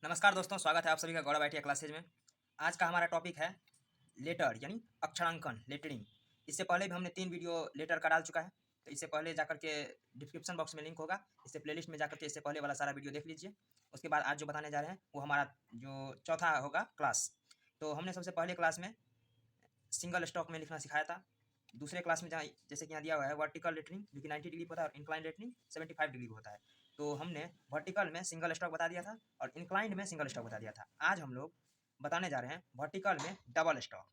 नमस्कार दोस्तों, स्वागत है आप सभी का गौरव आईटी क्लासेज में। आज का हमारा टॉपिक है लेटर यानी अक्षरांकन लेटरिंग। इससे पहले भी हमने 3 वीडियो लेटर का डाल चुका है, तो इससे पहले जाकर के डिस्क्रिप्शन बॉक्स में लिंक होगा, इससे प्लेलिस्ट में जाकर के इससे पहले वाला सारा वीडियो देख लीजिए। उसके बाद आज जो बताने जा रहे हैं वो हमारा जो चौथा होगा क्लास। तो हमने सबसे पहले क्लास में सिंगल स्टॉक में लिखना सिखाया था। दूसरे क्लास में जहाँ जैसे कि यहाँ दिया हुआ है वर्टिकल लेटरिंग जो कि 90 डिग्री पर होता है और इंक्लाइन लेटरिंग 75 डिग्री पर होता है। तो हमने वर्टिकल में सिंगल स्टॉक बता दिया था और इंक्लाइंड में सिंगल स्टॉक बता दिया था। आज हम लोग बताने जा रहे हैं वर्टिकल में double stroke.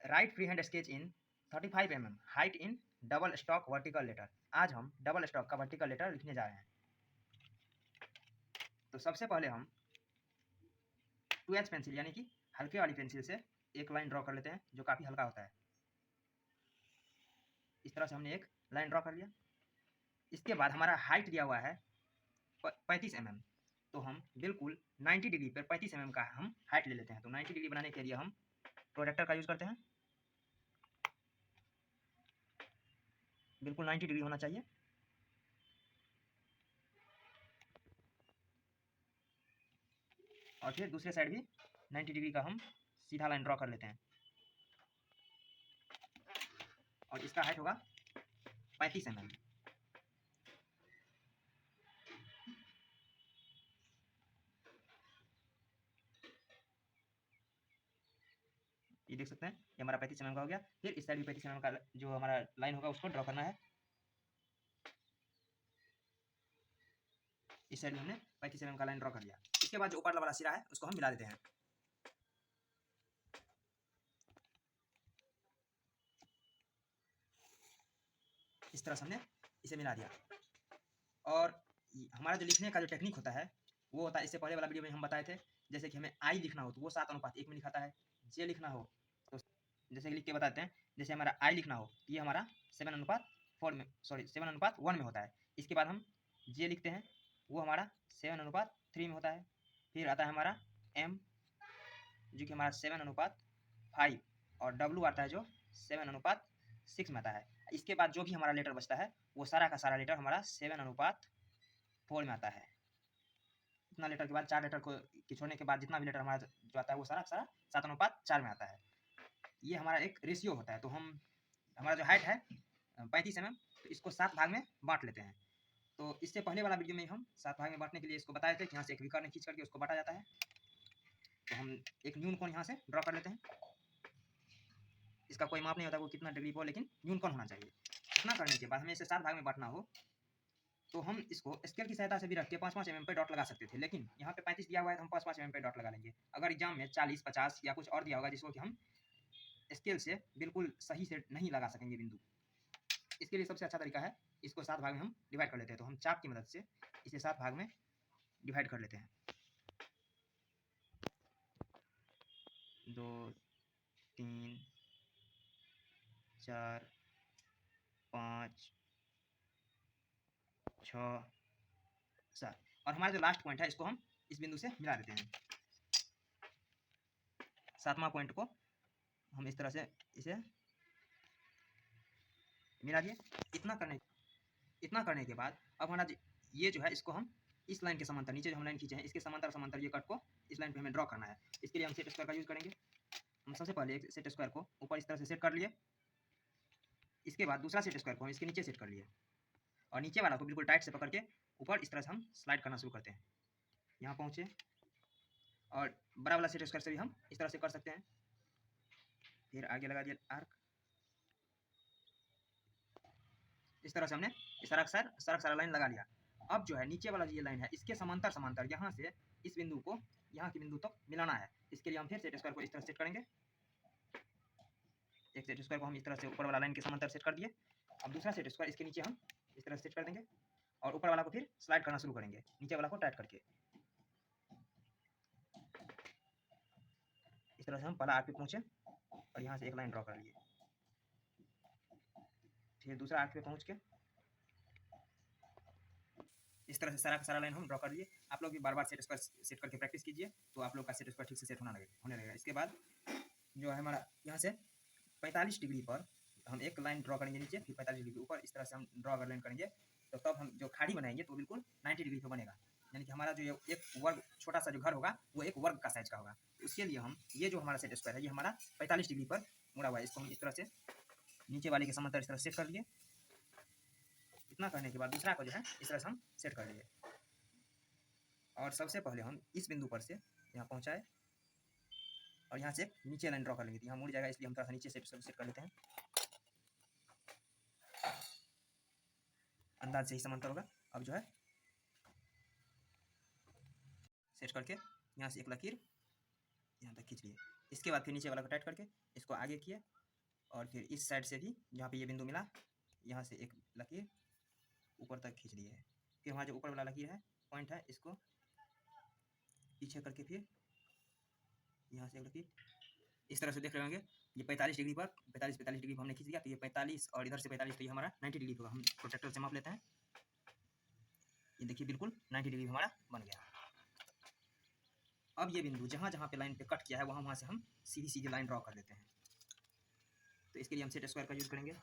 Write free hand sketch in 35 mm height in double stroke vertical letter. आज हम डबल स्टॉक का वर्टिकल लेटर लिखने जा रहे हैं। तो सबसे पहले हम 2H पेंसिल यानी कि हल्के वाली पेंसिल से एक लाइन ड्रॉ कर लेते हैं जो काफ़ी हल्का होता है। इस तरह से हमने एक लाइन ड्रॉ कर लिया। इसके बाद हमारा हाइट दिया हुआ है 35 mm, तो हम बिल्कुल 90 डिग्री पर 35 mm का हम हाइट ले लेते हैं। तो 90 डिग्री बनाने के लिए हम प्रोजेक्टर का यूज करते हैं। बिल्कुल 90 डिग्री होना चाहिए। और फिर दूसरे साइड भी 90 डिग्री का हम सीधा लाइन ड्रॉ कर लेते हैं और इसका हाइट होगा 35 mm। ये देख सकते हैं, ये हमारा 35 mm का हो गया। फिर इस साइड भी 35 mm का जो हमारा लाइन होगा उसको ड्रॉ करना है। इस साइड में हमने 35 mm का लाइन ड्रॉ कर लिया। इसके बाद जो ऊपर वाला सिरा है उसको हम मिला देते हैं। इस तरह से हमने इसे मिला दिया। और हमारा जो लिखने का जो टेक्निक होता है वो होता है, इससे पहले वाला वीडियो में हम बताए थे, जैसे कि हमें आई लिखना हो तो वो 7:1 में लिखाता है। जे लिखना हो तो जैसे लिख के बताते हैं, जैसे हमारा आई लिखना हो तो ये हमारा 7:4 में 7:1 में होता है। इसके बाद हम जे लिखते हैं वो हमारा 7:3 में होता है। फिर आता है हमारा एम जो कि हमारा 7:5 और डब्लू आता है जो 7:6 में आता है। इसके बाद जो भी हमारा लेटर बचता है वो सारा का सारा लेटर हमारा 7:4 में आता है। इतना लेटर के बाद 4 लेटर को छोड़ने के बाद जितना भी लेटर हमारा जो आता है वो सारा सारा 7:4 में आता है। ये हमारा एक रेशियो होता है। तो हमारा जो हाइट है 35 mm, तो इसको 7 भाग में बांट लेते हैं। तो इससे पहले वाला वीडियो में हम 7 भाग में बांटने के लिए इसको बताए थे कि यहाँ से एक विकर्ण खींच करके उसको बांटा जाता है। तो हम एक न्यून कोण यहाँ से ड्रॉ कर लेते हैं। इसका कोई माप नहीं होता वो कितना डिग्री पर, लेकिन न्यून कोण होना चाहिए। इतना करने के बाद हमें इसे 7 भाग में बांटना हो तो हम इसको स्केल की सहायता से भी रख के 5-5 mm पे डॉट लगा सकते थे, लेकिन यहाँ पे 35 दिया हुआ है तो हम 5-5 mm पे डॉट लगा लेंगे। अगर एग्जाम में 40, 50 या कुछ और दिया होगा जिसको कि हम स्केल से बिल्कुल सही से नहीं लगा सकेंगे बिंदु, इसके लिए सबसे अच्छा तरीका है इसको 7 भाग में हम डिवाइड कर लेते हैं। तो हम चाप की मदद से इसे 7 भाग में डिवाइड कर लेते हैं। 2, 3, 4, 5, 6, 7 और हमारा जो लास्ट पॉइंट है इसको हम इस बिंदु से मिला देते हैं। 7वां पॉइंट को हम इस तरह से इसे मिला दिए। इतना करने के बाद अब हमारा ये जो है इसको हम इस लाइन के समांतर, नीचे जो हम लाइन खींचे हैं इसके समांतर समांतर ये कट को इस लाइन पे हमें ड्रॉ करना है। इसके लिए हम सेट स्क्वायर का यूज करेंगे। हम सबसे पहले एक सेट स्क्वायर को ऊपर इस तरह से सेट कर लिए। इसके बाद दूसरा सेट स्क्वायर को हम इसके नीचे सेट कर लिए और नीचे वाला को बिल्कुल टाइट से पकड़ के ऊपर इस तरह से हम स्लाइड करना शुरू करते हैं। यहाँ पहुँचे और बड़ा वाला सेट स्क्वायर से भी हम इस तरह से कर सकते हैं। फिर आगे लगा दिया आर्क। इस तरह से हमने सारा लाइन लगा लिया। अब जो है नीचे वाला ये लाइन है इसके समांतर समांतर यहाँ से इस बिंदु को यहाँ के बिंदु तक मिलाना है। इसके लिए हम फिर सेट स्क्वायर को इस तरह सेट करेंगे। एक सेट स्क्वायर को हम इस तरह से ऊपर वाला लाइन के समांतर सेट कर दिए। अब दूसरा सेट स्क्वायर इसके नीचे हम इस तरह सेट कर देंगे और ऊपर वाला को फिर स्लाइड करना शुरू करेंगे, नीचे वाला को टाइट करके। इस तरह से हम पहला आर्क पे पहुंचे और यहाँ से एक लाइन ड्रॉ कर लिए। फिर दूसरा आर्क पे पहुंच के इस तरह से सारा का सारा लाइन हम ड्रॉ कर लिए। आप लोग भी बार बार सेट स्क्वायर सेट करके प्रैक्टिस कीजिए तो आप लोग का सेट स्क्वायर ठीक से सेट होने लगेगा। इसके बाद जो है हमारा यहाँ से 45 डिग्री पर हम एक लाइन ड्रॉ करेंगे नीचे, फिर 45 डिग्री ऊपर इस तरह से हम ड्रॉ अगर लाइन करेंगे तो तब हम जो खाड़ी बनाएंगे तो बिल्कुल 90 डिग्री पर बनेगा। यानी कि हमारा जो एक वर्ग छोटा सा जो घर होगा वो एक वर्ग का साइज का होगा। उसके लिए हम ये जो हमारा सेट स्क्वायर है ये हमारा 45 डिग्री पर मुड़ा हुआ है, इसको हम इस तरह से नीचे वाले के समांतर इस तरह सेट कर लिए। इतना करने के बाद दूसरा को जो है इस तरह से हम सेट कर लिए, और सबसे पहले हम इस बिंदु पर से यहाँ पहुँचाए और यहाँ से नीचे लाइन ड्रॉ कर लेंगे, यहाँ मुड़ जाएगा इसलिए हम थोड़ा सा नीचे सेट कर लेते हैं, अंदाज से ही समांतर होगा। अब जो है सेट करके यहाँ से एक लकीर यहाँ तक खींच लिए। इसके बाद फिर नीचे वाला को टाइट करके इसको आगे किए, और फिर इस साइड से भी जहाँ पे ये बिंदु मिला यहाँ से एक लकीर ऊपर तक खींच लिए। फिर वहाँ जो ऊपर वाला लकीर है पॉइंट है इसको पीछे करके फिर यहाँ से एक लकीर इस तरह से देख रहे होंगे। ये 45 डिग्री पर 45 डिग्री पर हमने खींच दिया, तो ये 45 और इधर से 45, तो ये हमारा 90 डिग्री होगा। हम प्रोटेक्टर से माप लेते हैं, ये देखिए बिल्कुल 90 डिग्री हमारा बन गया। अब ये बिंदु जहाँ जहाँ पे लाइन पे कट किया है वहाँ से हम सीधी सीधी लाइन ड्रॉ कर लेते हैं। तो इसके लिए हम सेट स्क्वायर का यूज़ करेंगे।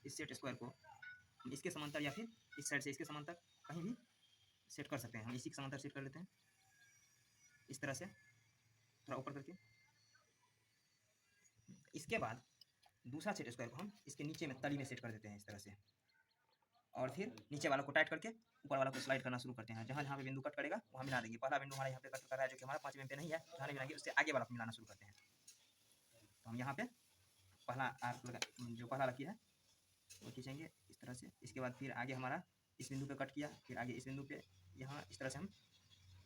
इस सेट स्क्वायर को हम इसके समांतर या फिर इस साइड से इसके समांतर कहीं भी सेट कर सकते हैं। हम इसी के समांतर सेट कर लेते हैं इस तरह से, थोड़ा ऊपर करके। इसके बाद दूसरा सेट स्क्वायर को हम इसके नीचे में तली में सेट कर देते हैं इस तरह से, और फिर नीचे वाला को टाइट करके ऊपर वाला को स्लाइड करना शुरू करते हैं। जहाँ जहाँ पे बिंदु कट करेगा वहाँ मिला देंगे। पहला बिंदु हमारा यहाँ पे कट कर रहा है जो कि हमारा 5 mm पे नहीं है, जहाँ नहीं मिलाएंगे उससे आगे वाला को मिलाना शुरू करते हैं। तो हम यहाँ पे पहला आर्क लगा, जो पहला लकीर है वो खींचेंगे इस तरह से। इसके बाद फिर आगे हमारा इस बिंदु पे कट किया, फिर आगे इस बिंदु पे यहाँ इस तरह से हम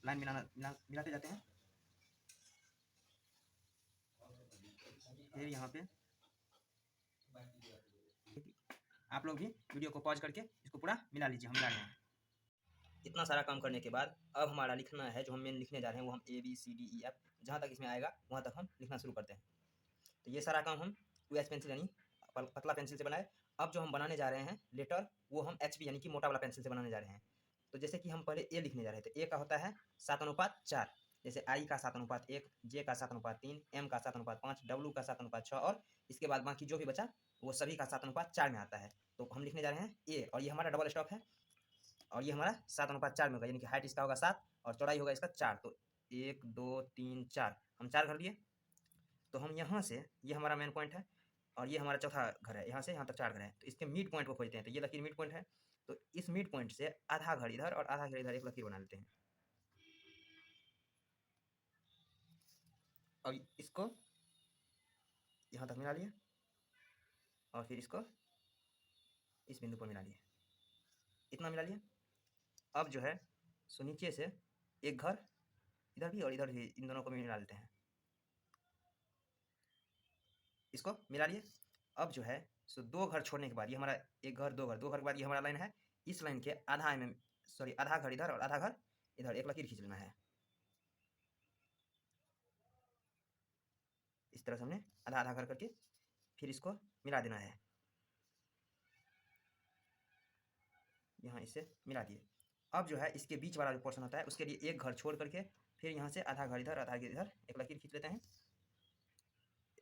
लाइन मिलाते जाते हैं। फिर यहाँ पे आप लोग भी वीडियो को पॉज करके इसको पूरा मिला लीजिए, हम मिला रहे हैं। इतना सारा काम करने के बाद अब हमारा लिखना है, जो हम मेन लिखने जा रहे हैं वो हम ABCDEF जहाँ तक इसमें आएगा वहाँ तक हम लिखना शुरू करते हैं। तो ये सारा काम हम US पेंसिल यानी पतला पेंसिल से बनाए। अब जो हम बनाने जा रहे हैं लेटर वो हम HB यानी कि मोटा वाला पेंसिल से बनाने जा रहे हैं। तो जैसे कि हम पहले A लिखने जा रहे थे, A का होता है 7:4, जैसे I का 7:1, J का 7:3, M का 7:5, W का 7:6, और इसके बाद बाकी जो भी बचा वो सभी का 7:4 में आता है। तो हम लिखने जा रहे हैं A, और ये हमारा डबल स्टॉप है, और ये हमारा 7:4 में होगा, यानी कि हाइट इसका होगा 7 और चौड़ाई होगा इसका 4। तो 1 2 3 4 हम 4 कर लिए। तो हम यहाँ से, ये हमारा मेन पॉइंट है और ये हमारा चौथा घर है, यहाँ से यहाँ तक 4 घर है। तो इसके मिड पॉइंट को खोजते हैं। तो ये लकीर मिड पॉइंट है, तो इस मिड पॉइंट से आधा घर इधर और आधा घर इधर एक लकीर बना लेते हैं, और इसको यहाँ तक मिला लिए, और फिर इसको इस बिंदु पर मिला लिए। इतना मिला लिया। अब जो है सो नीचे से एक घर इधर भी और इधर भी, इन दोनों को भी मिला लेते हैं। इसको मिला लिए। अब जो है सो 2 घर छोड़ने के बाद ये हमारा एक घर, 2 घर, 2 घर के बाद ये हमारा लाइन है। इस लाइन के आधा घर इधर और आधा घर इधर एक लकीर खींच लेना है। इस तरह से हमने आधा आधा घर करके फिर इसको मिला देना है। यहाँ इसे मिला दिए। अब जो है इसके बीच वाला जो पोर्शन होता है उसके लिए एक घर छोड़ करके फिर यहाँ से आधा घर इधर आधा घर इधर एक लकीर खींच लेते हैं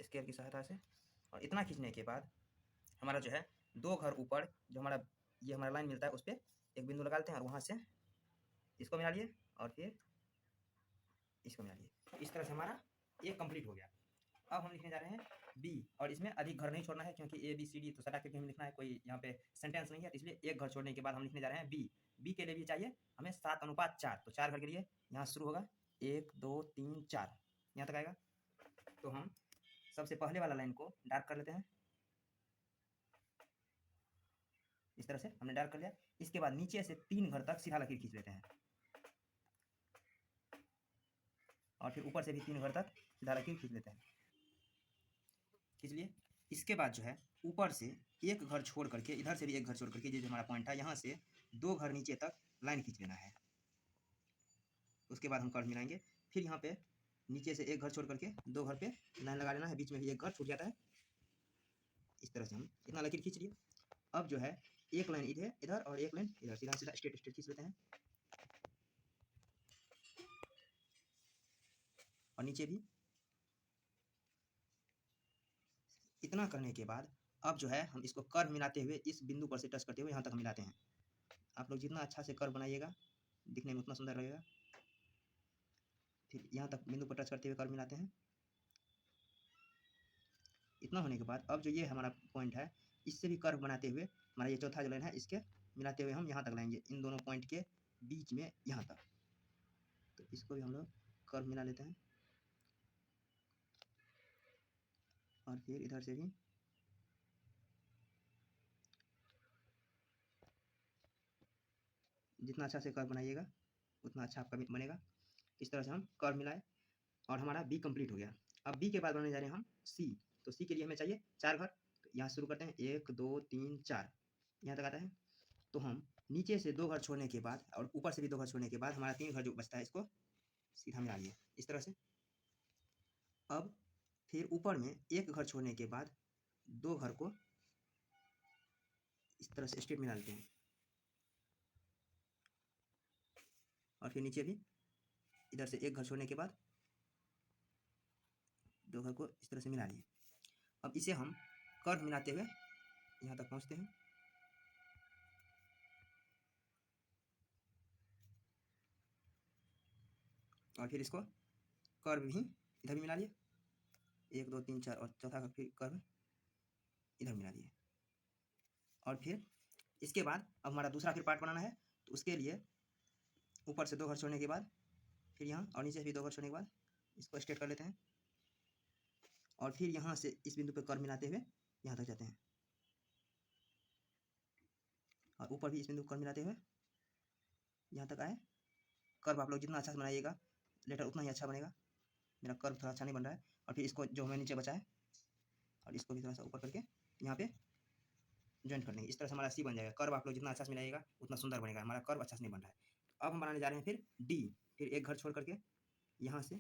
स्केल की सहायता से। और इतना खींचने के बाद हमारा जो है 2 घर ऊपर जो हमारा ये हमारा लाइन मिलता है उस पर एक बिंदु लगा लेते हैं, और वहाँ से इसको मिला लिए और फिर इसको मिला लिए। इस तरह से हमारा A कंप्लीट हो गया। अब हम लिखने जा रहे हैं B, और इसमें अधिक घर नहीं छोड़ना है क्योंकि ABCD तो सटा करके हमें लिखना है, कोई यहाँ पे सेंटेंस नहीं है, तो इसलिए एक घर छोड़ने के बाद हम लिखने जा रहे हैं B के लिए भी चाहिए हमें 7:4, तो 4 घर के लिए यहाँ शुरू होगा 1 2 3 4 यहाँ तक आएगा। तो हम सबसे पहले वाला लाइन को डार्क कर लेते हैं, इस तरह से हमने डार्क कर लिया। इसके बाद नीचे से 3 घर तक सीधा लकीर खींच लेते हैं, और फिर ऊपर से भी 3 घर तक सीधा लकीर खींच लेते हैं, खींच लिए। इसके बाद जो है ऊपर से एक घर छोड़ करके इधर से भी एक घर छोड़ करके, ये जो हमारा पॉइंट है यहाँ से 2 घर नीचे तक लाइन खींच लेना है। उसके बाद हम कर्व मिलाएंगे। फिर यहाँ पे नीचे से एक घर छोड़ करके 2 घर पे लाइन लगा लेना है, बीच में भी एक घर छूट जाता है। इस तरह से हम इतना लकीर खींच लिए। अब जो है एक लाइन इधर इधर और एक लाइन इधर, सीधा सीधा स्ट्रेट स्ट्रेट खींच लेते हैं, और नीचे भी। इतना करने के बाद अब जो है हम इसको कर्व मिलाते हुए इस बिंदु पर से टच करते हुए यहाँ तक मिलाते हैं। आप लोग जितना अच्छा से कर्व बनाइएगा दिखने में उतना सुंदर लगेगा। फिर यहाँ तक बिंदु पर टच करते हुए कर्व मिलाते हैं। इतना होने के बाद अब जो ये हमारा पॉइंट है, इससे भी कर्व बनाते हुए हमारा ये चौथा जो लाइन है, इसके मिलाते हुए हम यहाँ तक लाएंगे, इन दोनों पॉइंट के बीच में यहाँ तक। तो इसको भी हम लोग कर्व मिला लेते हैं। और फिर इधर से भी जितना अच्छा से कर्व बनाइएगा उतना अच्छा आपका बनेगा। इस तरह से हम कर्व मिलाए और हमारा बी कंप्लीट हो गया। अब बी के बाद बनाने जा रहे हैं हम सी। तो सी के लिए हमें चाहिए 4 घर। तो यहाँ शुरू करते हैं, 1 2 3 4 यहाँ तक आता है। तो हम नीचे से 2 घर छोड़ने के बाद और ऊपर से भी 2 घर छोड़ने के बाद हमारा 3 घर जो बचता है, इसको सीधा मिला लिए इस तरह से। अब फिर ऊपर में 1 घर छोड़ने के बाद 2 घर को इस तरह से स्ट्रेट मिला लेते हैं। और फिर नीचे भी इधर से 1 घर छोड़ने के बाद 2 घर को इस तरह से मिला लिए। अब इसे हम कर्व मिलाते हुए यहाँ तक पहुँचते हैं। और फिर इसको कर्व भी इधर भी मिला लिए, 1 2 3 4 और चौथा फिर कर्व इधर मिला लिए। और फिर इसके बाद अब हमारा दूसरा फिर पार्ट बनाना है। तो उसके लिए ऊपर से 2 घर छोड़ने के बाद फिर यहाँ और नीचे से भी 2 घर छोड़ने के बाद इसको स्ट्रेट कर लेते हैं। और फिर यहाँ से इस बिंदु पर कर्व मिलाते हुए यहाँ तक जाते हैं। और ऊपर भी इस बिंदु पर कर्व मिलाते हुए यहाँ तक आए। कर्व आप लोग जितना अच्छा से बनाइएगा लेटर उतना ही अच्छा बनेगा। मेरा कर्व थोड़ा अच्छा नहीं बन रहा है। और फिर इसको जो हमें नीचे बचा है और इसको भी थोड़ा सा ऊपर करके यहाँ पे ज्वाइंट कर देंगे। इस तरह से हमारा सी बन जाएगा। कर्व आप लोग जितना अच्छा से मिलाइएगा उतना सुंदर बनेगा। हमारा कर्व अच्छा से नहीं बन रहा है। अब हम बनाने जा रहे हैं फिर डी। फिर 1 घर छोड़ करके यहाँ से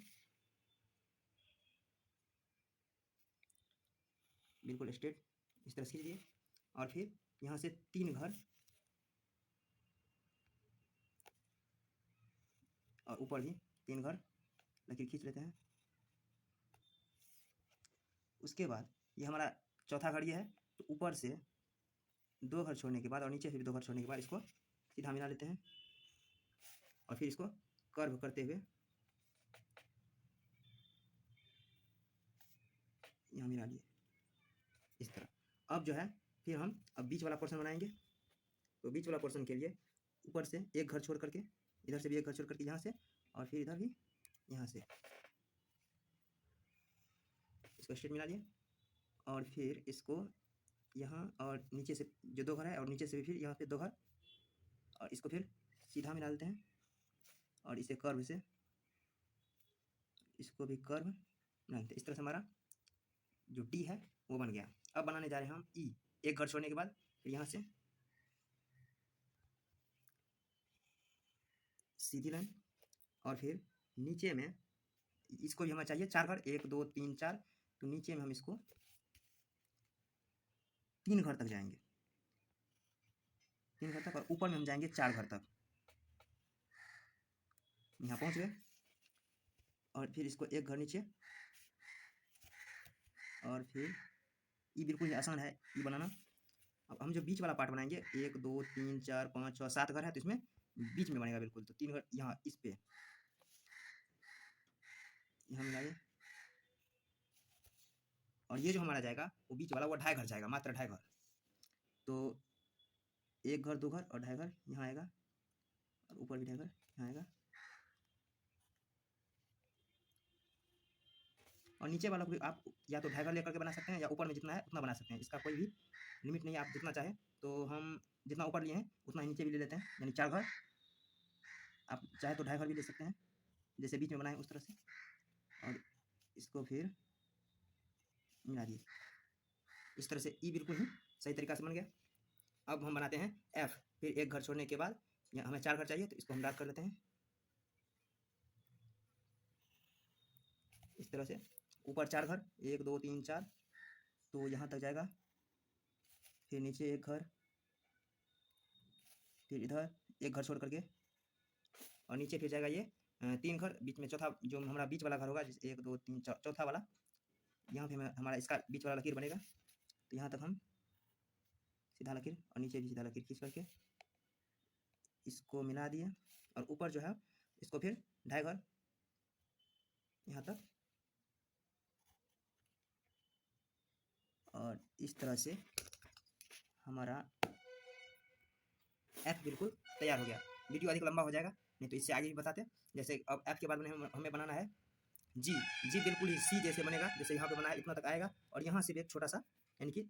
बिल्कुल स्ट्रेट इस तरह खींच दिए। और फिर यहाँ से 3 घर और ऊपर भी 3 घर लकीर खींच लेते हैं। उसके बाद ये हमारा चौथा घर ये है। तो ऊपर से 2 घर छोड़ने के बाद और नीचे से भी 2 घर छोड़ने के बाद इसको सीधा मिला लेते हैं। और फिर इसको कर्व करते हुए यहाँ मिला लिए इस तरह। अब जो है फिर हम अब बीच वाला पोर्शन बनाएंगे। तो बीच वाला पोर्शन के लिए ऊपर से 1 घर छोड़ करके इधर से भी 1 घर छोड़ करके यहाँ से और फिर इधर भी यहाँ से इसको स्ट्रेट मिला लिए। और फिर इसको यहाँ और नीचे से जो 2 घर है और नीचे से भी फिर यहाँ पे 2 घर और इसको फिर सीधा मिला लेते हैं। और इसे कर्व से इसको भी कर्व मिला लेते हैं। इस तरह से हमारा जो डी है वो बन गया। अब बनाने जा रहे हैं हम ई। 1 घर छोड़ने के बाद फिर यहाँ से सीधी लाइन और फिर नीचे में इसको भी हमें चाहिए 4 घर, 1 2 3 4। तो नीचे में हम इसको 3 घर तक जाएंगे, 3 घर तक। और ऊपर में हम जाएंगे 4 घर तक। यहाँ पहुँच गए। और फिर इसको 1 घर नीचे और फिर ये बिल्कुल ही आसान है ये बनाना। अब हम जो बीच वाला पार्ट बनाएंगे 1 2 3 4 5 6 7 घर है। तो इसमें बीच में बनेगा बिल्कुल। तो 3 घर यहाँ इस पे यहाँ मिलाइए। और ये जो हमारा जाएगा वो बीच वाला वो 2.5 घर जाएगा, मात्र 2.5 घर। तो 1 घर 2 घर और 2.5 घर यहाँ आएगा और ऊपर भी 2.5 घर यहाँ आएगा। और नीचे वाला को भी आप या तो 2.5 घर लेकर के बना सकते हैं या ऊपर में जितना है उतना बना सकते हैं। इसका कोई भी लिमिट नहीं है, आप जितना चाहें। तो हम जितना ऊपर लिए हैं उतना ही नीचे भी ले लेते हैं, यानी 4 घर। आप चाहे तो 2.5 घर भी ले सकते हैं, जैसे बीच में बनाए उस तरह से। और इसको फिर मिला दिए इस तरह से। ई बिल्कुल ही सही तरीका से बन गया। अब हम बनाते हैं एफ। फिर 1 घर छोड़ने के बाद यहाँ हमें 4 घर चाहिए। तो इसको हम डार्क कर लेते हैं इस तरह से। ऊपर 4 घर, 1 2 3 4। तो यहाँ तक जाएगा। फिर नीचे 1 घर, फिर इधर 1 घर छोड़ करके और नीचे फिर जाएगा ये 3 घर। बीच में चौथा जो हमारा बीच वाला घर होगा, जैसे 1 2 3 चौथा वाला, यहाँ पे हमारा इसका बीच वाला लकीर बनेगा। तो यहाँ तक हम सीधा लकीर और नीचे भी सीधा लकीर खींच करके इसको मिला दिए। और ऊपर जो है इसको फिर 2.5 घर यहाँ तक, और इस तरह से हमारा ऐप बिल्कुल तैयार हो गया। वीडियो अधिक लंबा हो जाएगा, नहीं तो इससे आगे भी बताते हैं। जैसे अब ऐप के बाद में हमें बनाना है जी। जी बिल्कुल ही सी जैसे बनेगा, जैसे यहाँ पे बनाया इतना तक आएगा, और यहाँ से भी एक छोटा सा यानी कि